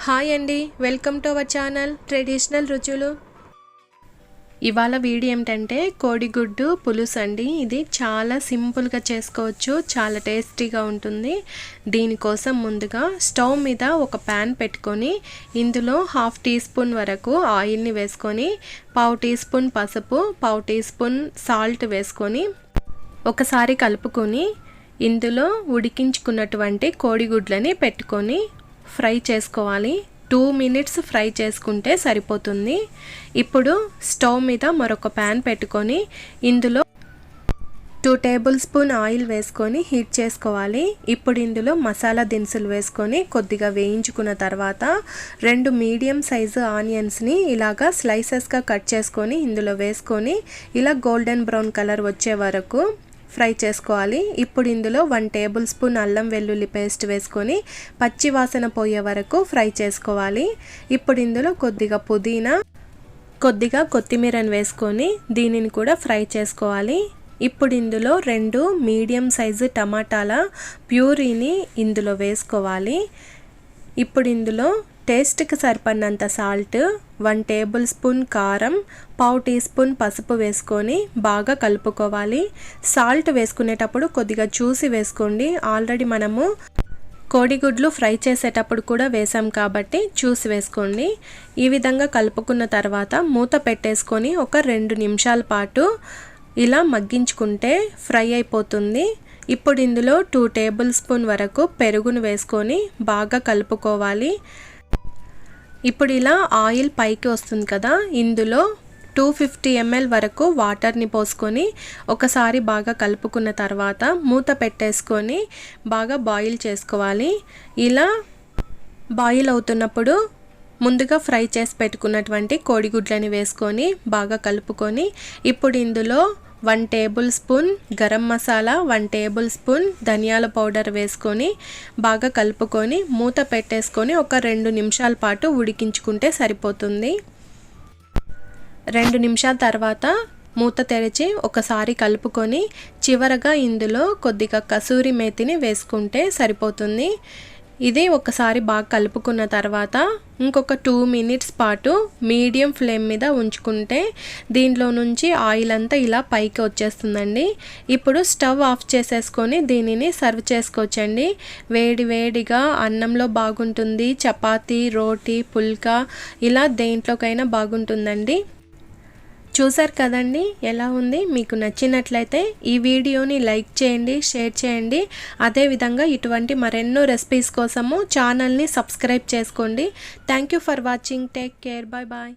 Hi అండి, welcome to our channel traditional రుచులు. ఇవాళ వీడియో ఏమిటంటే కోడిగుడ్డు పులుసు అండి. ఇది చాలా సింపుల్గా చేసుకోవచ్చు, చాలా టేస్టీగా ఉంటుంది. దీనికోసం ముందుగా స్టవ్ మీద ఒక ప్యాన్ పెట్టుకొని ఇందులో 1/2 టీ స్పూన్ వరకు ఆయిల్ని వేసుకొని 1/2 టీ స్పూన్ పసుపు, 1/2 టీ స్పూన్ సాల్ట్ వేసుకొని ఒకసారి కలుపుకొని ఇందులో ఉడికించుకున్నటువంటి కోడిగుడ్లని పెట్టుకొని ఫ్రై చేసుకోవాలి. 2 మినిట్స్ ఫ్రై చేసుకుంటే సరిపోతుంది. ఇప్పుడు స్టవ్ మీద మరొక ప్యాన్ పెట్టుకొని ఇందులో 2 టేబుల్ స్పూన్ ఆయిల్ వేసుకొని హీట్ చేసుకోవాలి. ఇప్పుడు ఇందులో మసాలా దినుసులు వేసుకొని కొద్దిగా వేయించుకున్న తర్వాత 2 మీడియం సైజు ఆనియన్స్ని ఇలాగా స్లైసెస్గా కట్ చేసుకొని ఇందులో వేసుకొని ఇలా గోల్డెన్ బ్రౌన్ కలర్ వచ్చే వరకు ఫ్రై చేసుకోవాలి. ఇప్పుడు ఇందులో 1 టేబుల్ స్పూన్ అల్లం వెల్లుల్లి పేస్ట్ వేసుకొని పచ్చి వాసన పోయే వరకు ఫ్రై చేసుకోవాలి. ఇప్పుడు ఇందులో కొద్దిగా పుదీనా, కొద్దిగా కొత్తిమీరని వేసుకొని దీనిని కూడా ఫ్రై చేసుకోవాలి. ఇప్పుడు ఇందులో 2 మీడియం సైజు టమాటాల ప్యూరీని ఇందులో వేసుకోవాలి. ఇప్పుడు ఇందులో టేస్ట్కి సరిపడినంత సాల్ట్, 1 టేబుల్ స్పూన్ కారం, 1/2 టీ స్పూన్ పసుపు వేసుకొని బాగా కలుపుకోవాలి. సాల్ట్ వేసుకునేటప్పుడు కొద్దిగా చూసి వేసుకోండి. ఆల్రెడీ మనము కోడిగుడ్లు ఫ్రై చేసేటప్పుడు కూడా వేసాం కాబట్టి చూసి వేసుకోండి. ఈ విధంగా కలుపుకున్న తర్వాత మూత పెట్టేసుకొని ఒక 2 నిమిషాల పాటు ఇలా మగ్గించుకుంటే ఫ్రై అయిపోతుంది. ఇప్పుడు ఇందులో 2 టేబుల్ స్పూన్ వరకు పెరుగును వేసుకొని బాగా కలుపుకోవాలి. ఇప్పుడు ఇలా ఆయిల్ పైకి వస్తుంది కదా, ఇందులో 250 ml వరకు వాటర్ని పోసుకొని ఒకసారి బాగా కలుపుకున్న తర్వాత మూత పెట్టేసుకొని బాగా బాయిల్ చేసుకోవాలి. ఇలా బాయిల్ అవుతున్నప్పుడు ముందుగా ఫ్రై చేసి పెట్టుకున్నటువంటి కోడిగుడ్లని వేసుకొని బాగా కలుపుకొని ఇప్పుడు ఇందులో 1 table spoon garam masala, 1 table spoon ధనియాల పౌడర్ వేసుకొని బాగా కలుపుకొని మూత పెట్టేసుకొని ఒక 2 నిమిషాల పాటు ఉడికించుకుంటే సరిపోతుంది. 2 నిమిషాల తర్వాత మూత తెరిచి ఒకసారి కలుపుకొని చివరగా ఇందులో కొద్దిగా కసూరి మేతిని వేసుకుంటే సరిపోతుంది. ఇది ఒకసారి బాగా కలుపుకున్న తర్వాత ఇంకొక 2 మినిట్స్ పాటు మీడియం ఫ్లేమ్ మీద ఉంచుకుంటే దీనిలో నుంచి ఆయిల్ అంతా ఇలా పైకి వచ్చేస్తుందండి. ఇప్పుడు స్టవ్ ఆఫ్ చేసేసుకొని దీనిని సర్వ్ చేసుకోవచ్చండి. వేడి వేడిగా అన్నంలో బాగుంటుంది, చపాతీ, రోటీ, పుల్కా ఇలా దేంట్లోకైనా బాగుంటుందండి. చూసారు కదండి ఎలా ఉంది. మీకు నచ్చినట్లయితే ఈ వీడియోని లైక్ చేయండి, షేర్ చేయండి. అదేవిధంగా ఇటువంటి మరెన్నో రెసిపీస్ కోసము ఛానల్ని సబ్స్క్రైబ్ చేసుకోండి. Thank you for watching. Take care. Bye bye.